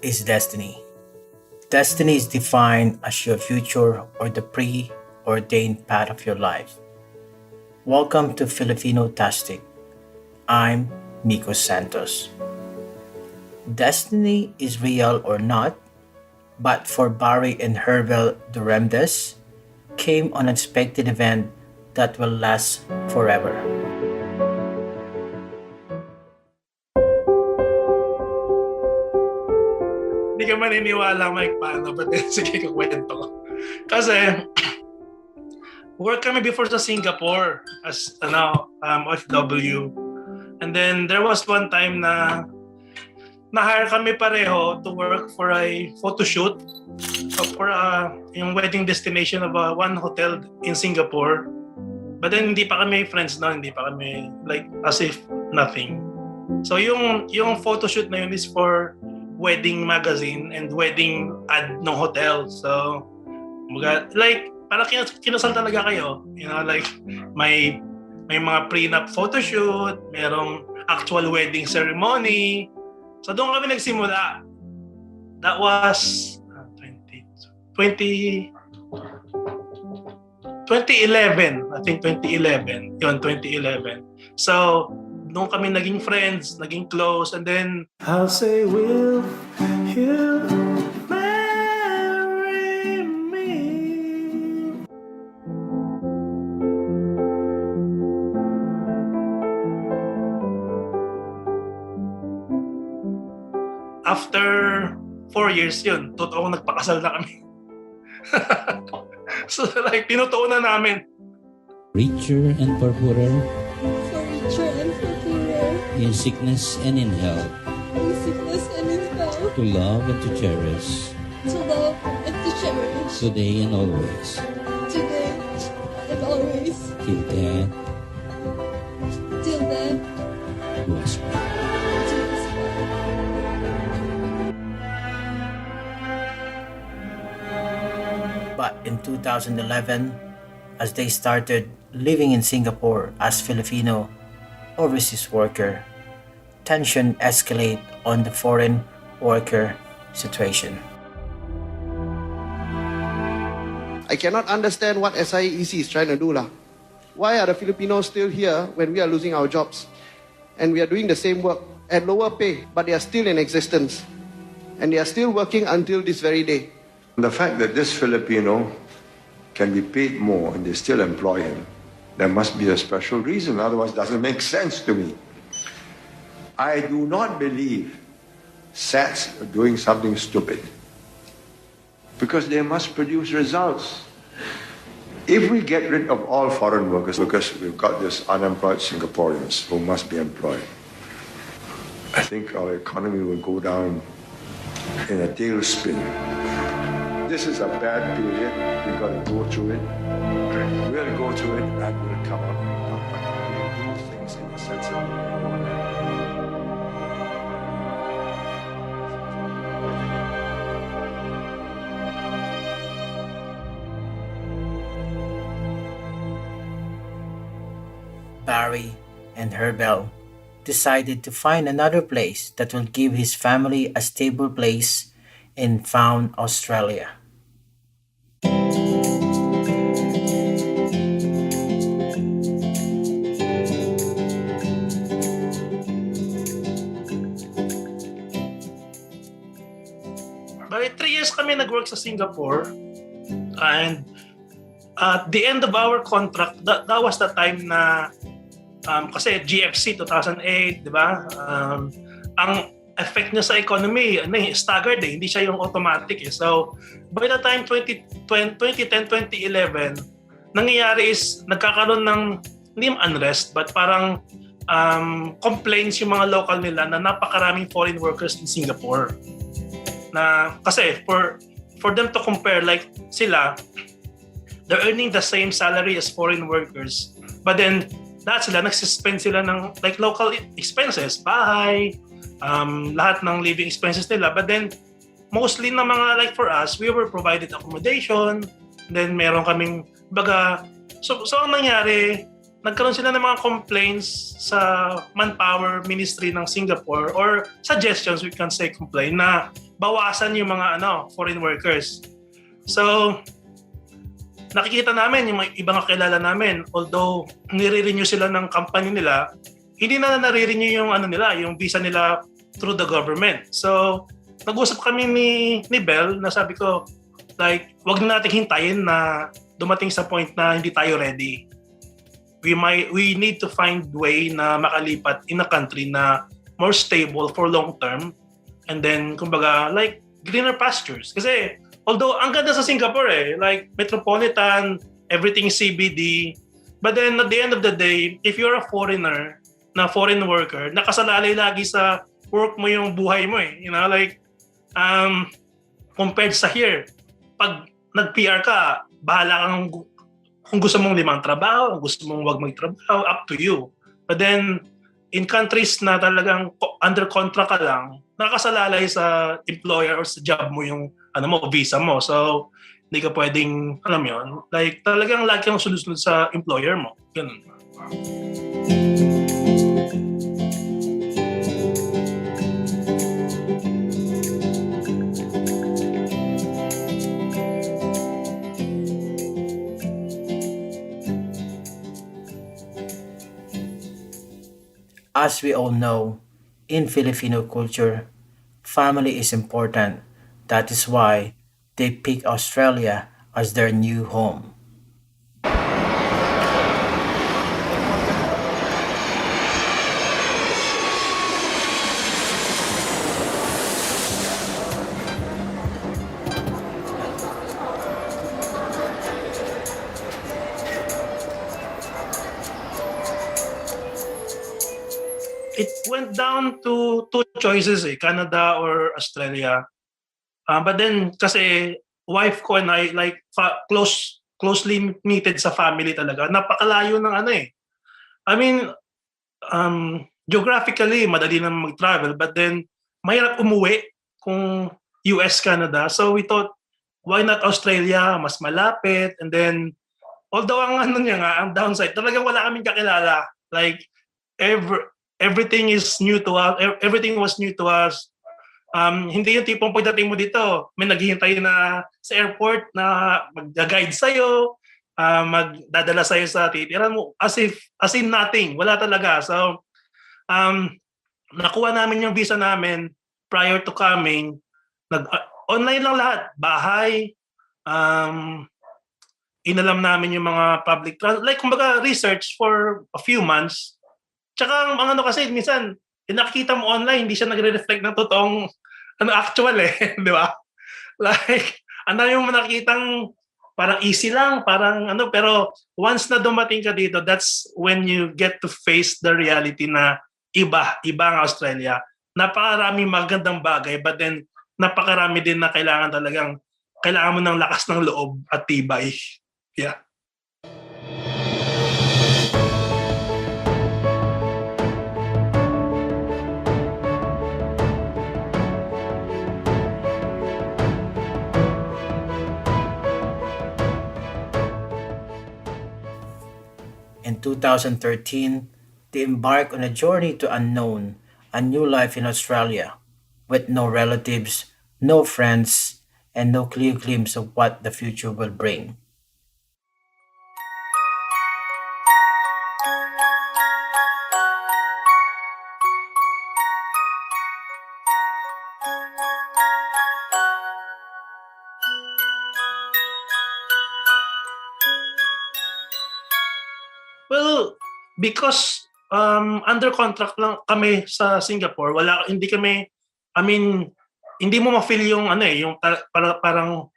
is destiny? Destiny is defined as your future or the preordained path of your life. Welcome to Filipino Tastic. I'm Miko Santos. Destiny is real or not, but for Barry and Hervel Duremdes came an unexpected event that will last forever. Hindi ka maniniwala, Mike, paano? But sige, kukwento ko. Kasi, work kami before sa Singapore as OFW. And then, there was one time na na-hire kami pareho to work for a photo shoot for yung wedding destination of one hotel in Singapore. But then, hindi pa kami friends na, hindi pa kami like as if nothing. So, yung photo shoot na yun is for wedding magazine and wedding ad ng hotel. So, like, parang kinasal talaga kayo. You know, like, may mga prenup photo shoot, merong actual wedding ceremony. So, doon kami nagsimula. That was 2011. I think 2011. Yun, 2011. So, doon kami naging friends, naging close, and then I'll say, will you marry me? After 4 years yun, totoo nagpakasal na kami. So like, tinutuon na namin. Richer and purpurer, For richer and purpurer, in sickness and in health, in sickness and in health, to love and to cherish, to love and to cherish, today and always, today and always, till death till death do us part. do us part. But in 2011, as they started living in Singapore as Filipino overseas worker, tension escalate on the foreign worker situation. I cannot understand what SIEC is trying to do. Why are the Filipinos still here when we are losing our jobs? And we are doing the same work at lower pay, but they are still in existence. And they are still working until this very day. The fact that this Filipino can be paid more and they still employ him, there must be a special reason, otherwise it doesn't make sense to me. I do not believe SATs are doing something stupid, because they must produce results. If we get rid of all foreign workers, because we've got this unemployed Singaporeans who must be employed, I think our economy will go down in a tailspin. This is a bad period. We've got to go through it. We'll go through it and we'll come out on top. But we'll do things in a sensible manner. Barry and Herbel decided to find another place that will give his family a stable place and found Australia. Bali, 3 years kami nag-work sa Singapore. And at the end of our contract, that was the time na kasi GFC 2008, di ba? Ang effect niya sa economy, staggered eh. Hindi siya yung automatic eh. So, by the time 2010, 2011, nangyayari is nagkakaroon ng, hindi unrest, but parang complaints yung mga local nila na napakaraming foreign workers in Singapore. Na, kasi for them to compare, like sila, they're earning the same salary as foreign workers. But then, nagsuspend sila ng like local expenses, bahay, lahat ng living expenses nila. But then, mostly na mga like for us, we were provided accommodation. Then meron kaming baga. So ang nangyari, nagkaroon sila ng mga complaints sa manpower ministry ng Singapore or suggestions, we can say complain, na bawasan yung mga foreign workers. So, nakikita namin yung mga ibang kakilala namin, although nire-renew sila ng company nila, hindi na nare-renew yung yung visa nila through the government. So, nag-usap kami ni Belle na sabi ko, like, wag na nating hintayin na dumating sa point na hindi tayo ready. We need to find way na makalipat in a country na more stable for long term, and then kumbaga like greener pastures. Kasi although ang ganda sa Singapore like metropolitan, everything CBD, but then at the end of the day, if you're a foreigner, na foreign worker, nakasalalay lagi sa work mo yung buhay mo like compared sa here, pag nag-PR ka, bahala kang kung gusto mong 5 trabaho, kung gusto mong wag magtrabaho, up to you. But then, in countries na talagang under contract ka lang, nakasalalay sa employer or sa job mo yung visa mo. So, hindi ka pwedeng, like talagang lagi kang sunod-sunod sa employer mo. Ganun. As we all know, in Filipino culture, family is important. That is why they pick Australia as their new home. It went down to 2 choices Canada or Australia. But then kasi wife ko and I like closely knitted sa family talaga. Napakalayo ng I mean, geographically madali na mag-travel, but then mahirap umuwi kung US, Canada. So we thought, why not Australia? Mas malapit. And then although ang downside, talagang wala kaming kakilala. Like everything is new to us. Everything was new to us. Hindi yung tipong pagdating mo dito, may naghihintay na sa airport na mag-guide sa'yo, magdadala sa'yo sa titiran mo, as in nothing. Wala talaga. So, nakuha namin yung visa namin prior to coming. Online lang lahat. Bahay, inalam namin yung mga public transport. Like, kumbaga, research for a few months. Tsaka ang kasi minsan nakikita mo online, hindi siya nagre-reflect ng totoong actual di ba? Like yung nakikitang parang easy lang, parang pero once na dumating ka dito, that's when you get to face the reality na iba ang Australia. Napakarami magandang bagay, but then napakarami din na kailangan mo ng lakas ng loob at tibay. Yeah. In 2013, they embarked on a journey to unknown, a new life in Australia, with no relatives, no friends, and no clear glimpse of what the future will bring. Well, because under contract lang kami sa Singapore, hindi mo ma-feel yung parang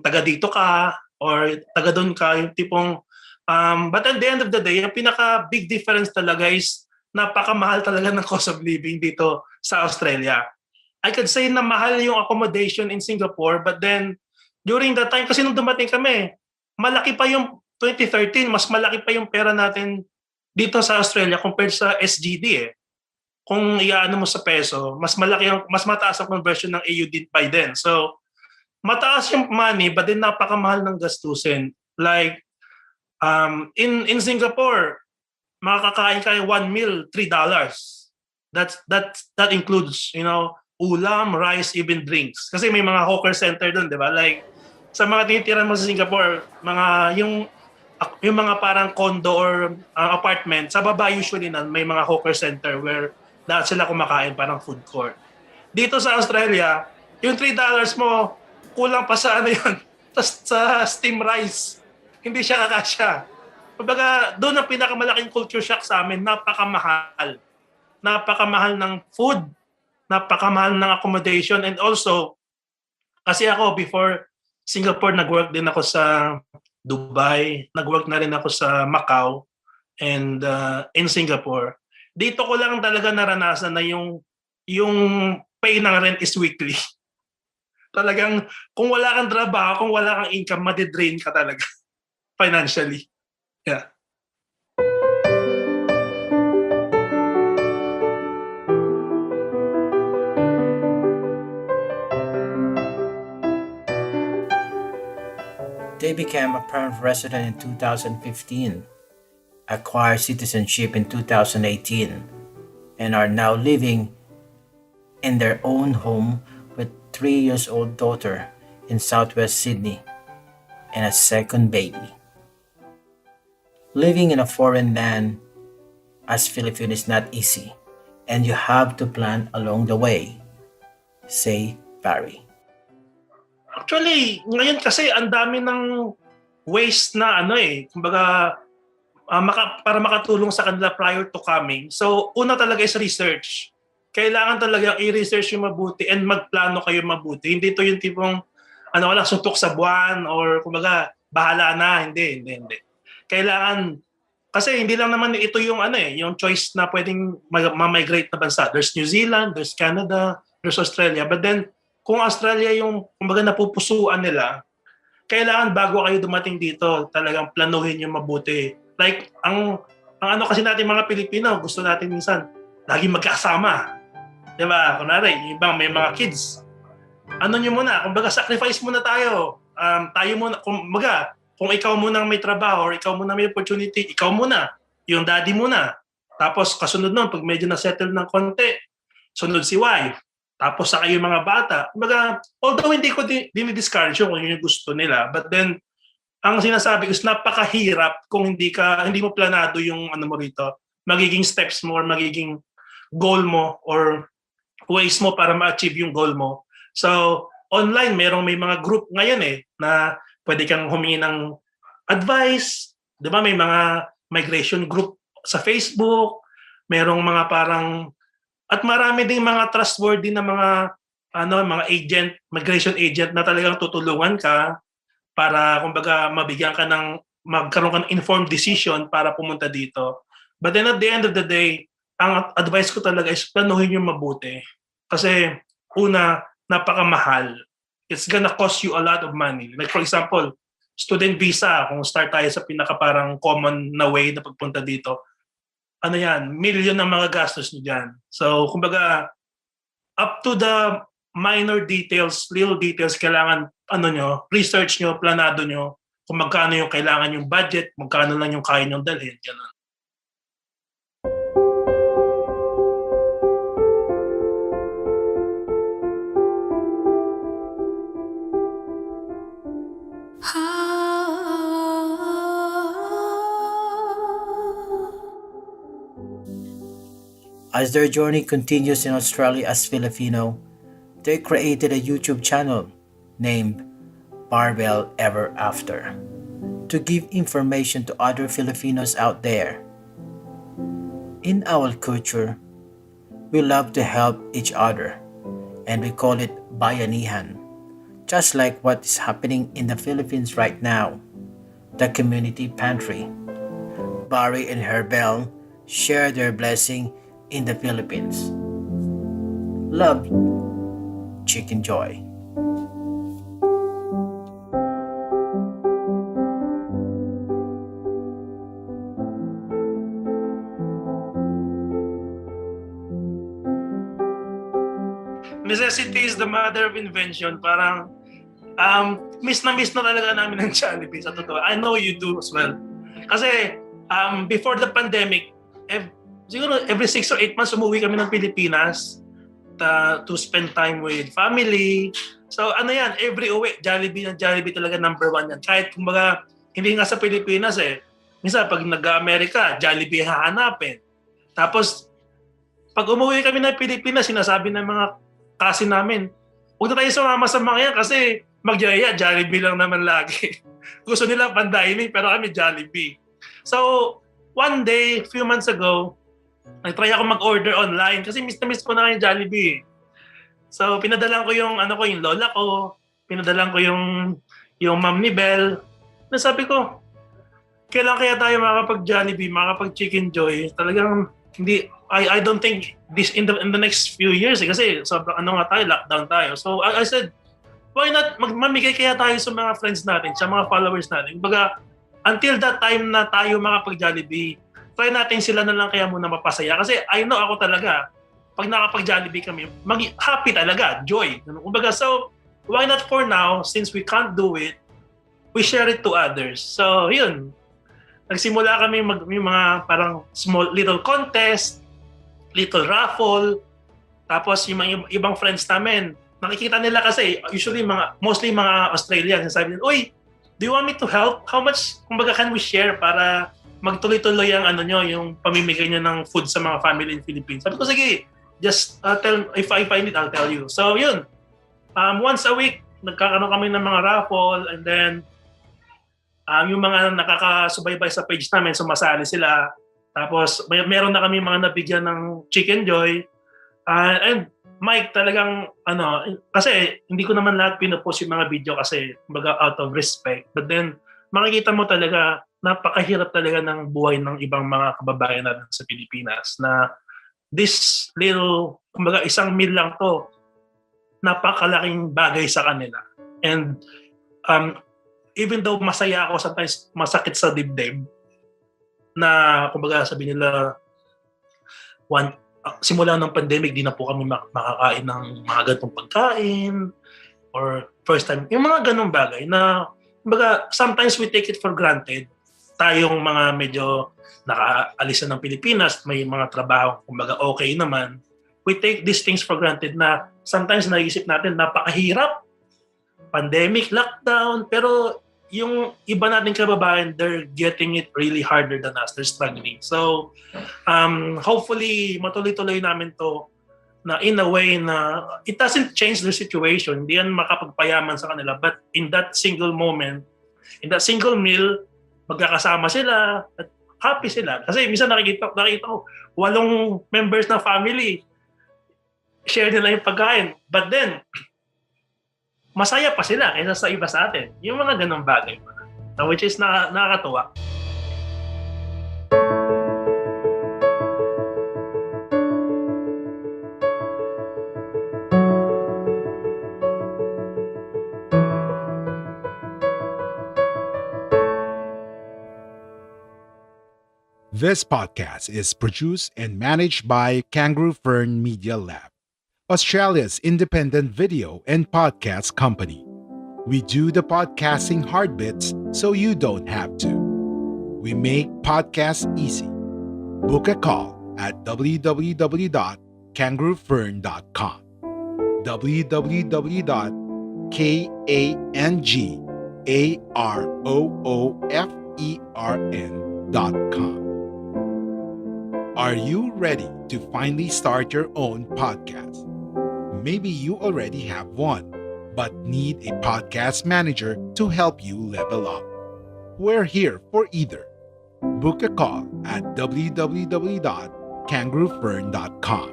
taga dito ka or taga doon ka, yung tipong but at the end of the day, yung pinaka big difference talaga is napakamahal talaga ng cost of living dito sa Australia. I could say na mahal yung accommodation in Singapore, but then during that time, kasi nung dumating kami, malaki pa yung 2013, mas malaki pa yung pera natin dito sa Australia compared sa SGD Kung iaano mo sa peso, mas mataas ang conversion ng AUD by then. So, mataas yung money, but then napakamahal ng gastusin. Like, in Singapore, makakakain kayo one meal, $3. That includes, ulam, rice, even drinks. Kasi may mga hawker center doon, di ba? Like, sa mga tinitira mo sa Singapore, yung mga parang condo or apartment, sa baba usually may mga hawker center where lahat sila kumakain, parang food court. Dito sa Australia, yung $3 mo, kulang pa sa yun, sa steam rice. Hindi siya kakasya. Kumbaga, doon ang pinakamalaking culture shock sa amin, napakamahal. Napakamahal ng food, napakamahal ng accommodation, and also, kasi ako before Singapore, nag-work din ako sa Dubai, nag-work na rin ako sa Macau, and in Singapore. Dito ko lang talaga naranasan na yung pay ng rent is weekly. Talagang kung wala kang trabaho, kung wala kang income, madidrain ka talaga financially. Yeah. They became a permanent resident in 2015, acquired citizenship in 2018, and are now living in their own home with 3-year-old daughter in Southwest Sydney and a second baby. Living in a foreign land as Filipino is not easy, and you have to plan along the way, say Barry. Actually, ngayon kasi ang dami ng ways na kumbaga para makatulong sa kanila prior to coming. So, una talaga is research. Kailangan talaga i-research yung mabuti and magplano kayo mabuti. Hindi to yung tipong wala suntok sa buwan or kumbaga bahala na. Hindi. Kailangan, kasi hindi lang naman ito yung yung choice na pwedeng ma-migrate na bansa. There's New Zealand, there's Canada, there's Australia. But then, kung Australia yung kumbaga napupusuan nila, kailangan bago kayo dumating dito, talagang planuhin yung mabuti. Like, ang kasi natin mga Pilipino, gusto natin minsan, lagi magkasama. Diba? Kunwari, yung ibang may mga kids. Nyo muna, kumbaga sacrifice muna tayo. Tayo muna, kumbaga, kung ikaw muna may trabaho or ikaw muna may opportunity, ikaw muna, yung daddy muna. Tapos kasunod nun, pag medyo na-settle ng konti, sunod si wife. Tapos sa kayo mga bata. Kumbaga, although hindi ko dinidiscourage kung yun yung gusto nila, but then, ang sinasabi ko is napakahirap kung hindi mo planado yung mo rito, magiging steps mo or magiging goal mo or ways mo para ma-achieve yung goal mo. So, online, may mga group ngayon na pwede kang humingi ng advice. Di ba? May mga migration group sa Facebook. Merong mga parang, at marami ding mga trustworthy na mga agent, migration agent na talagang tutulungan ka para kumbaga magkaroon ka ng informed decision para pumunta dito. But then at the end of the day, ang advice ko talaga is planuhin yung mabuti. Kasi una, napakamahal. It's gonna cost you a lot of money. Like for example, student visa, kung start tayo sa parang common na way na pagpunta dito, million ang mga gastos nyo dyan. So, kumbaga, up to the minor details, little details, kailangan, research nyo, planado nyo, kung magkano yung kailangan yung budget, magkano lang yung kaya nyong dalhin, gano'n. As their journey continues in Australia as Filipino, they created a YouTube channel named Barbell Ever After to give information to other Filipinos out there. In our culture, we love to help each other and we call it bayanihan, just like what is happening in the Philippines right now, the community pantry. Barry and Herbel share their blessing in the Philippines. Love, Chicken Joy. Necessity is the mother of invention. Parang miss na talaga namin ang Jollibee sa totoo. I know you do as well. Kasi before the pandemic, siguro every 6 or 8 months umuwi kami ng Pilipinas to spend time with family. So ano yan, every uwi, Jollibee talaga number 1 yan. Kahit kumbaga, hindi nga sa Pilipinas minsan pag nag-Amerika, Jollibee hahanapin. Tapos, pag umuwi kami ng Pilipinas, sinasabi ng mga kasi namin, huwag na tayo sumama sa mga yan kasi magyaya, Jollibee lang naman lagi. Gusto nila pan-dining pero kami Jollibee. So, one day, few months ago, nag-try ako mag-order online kasi miss na miss ko na yung Jollibee. So, pinadalan ko yung lola ko, pinadalan ko yung mom ni Belle. Nasabi ko, kailan kaya tayo makakapag-Jollibee, makakapag-Chicken Joy? Talagang hindi, I don't think this in the next few years kasi sobrang lockdown tayo. So I said, why not mamigay kaya tayo sa mga friends natin, sa mga followers natin. Kumbaga, until that time na tayo makapag-Jollibee, try natin sila na lang kaya muna mapasaya. Kasi I know ako talaga, pag nakapag-Jollibee kami, happy talaga, joy. Kumbaga, so why not for now, since we can't do it, we share it to others. So yun, nagsimula kami may mga parang small little contest, little raffle. Tapos yung mga ibang friends namin, nakikita nila kasi usually mostly mga Australians, sabi nila, "Uy, do you want me to help? How much kumbaga can we share para magtuloy-tuloy ang yung pamimigay niyo ng food sa mga family in Philippines?" Sabi ko, "Sige, just tell if I find it, I'll tell you." So yun. Once a week nagkakaroon kami ng mga raffle, and then yung mga nakakasubaybay sa page namin, sumasali sila. Tapos meron na kami mga nabigyan ng Chicken Joy. And Mike, talagang kasi hindi ko naman lahat pinopost yung mga video kasi kumbaga out of respect. But then makikita mo talaga napakahirap talaga ng buhay ng ibang mga kababayan natin sa Pilipinas na this little, kumbaga 1 meal lang to, napakalaking bagay sa kanila. And even though masaya ako, sometimes masakit sa dibdib na kumbaga sabi nila simula ng pandemic di na po kami makakain ng mga ganitong pagkain or first time, yung mga ganong bagay na kumbaga sometimes we take it for granted. Tayong mga medyo nakaalis na ng Pilipinas, may mga trabaho kumbaga okay naman, we take these things for granted na sometimes naisip natin napakahirap, pandemic, lockdown, pero yung iba nating kababayan, they're getting it really harder than us. They're struggling. So, hopefully, matuloy-tuloy namin to na in a way na it doesn't change their situation. Hindi yan makapagpayaman sa kanila. But in that single moment, in that single meal, magkakasama sila at happy sila. Kasi minsan nakikita ko, 8 members ng family, share nila yung pagkain. But then, masaya pa sila kaysa sa iba sa atin. Yung mga ganong bagay. Which is nakakatuwa. This podcast is produced and managed by Kangaroo Fern Media Lab, Australia's independent video and podcast company. We do the podcasting hard bits so you don't have to. We make podcasts easy. Book a call at www.kangaroofern.com. www.kangaroofern.com. Are you ready to finally start your own podcast? Maybe you already have one, but need a podcast manager to help you level up. We're here for either. Book a call at www.kangaroofern.com.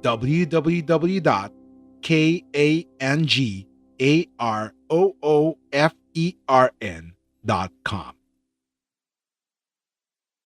www.kangaroofern.com.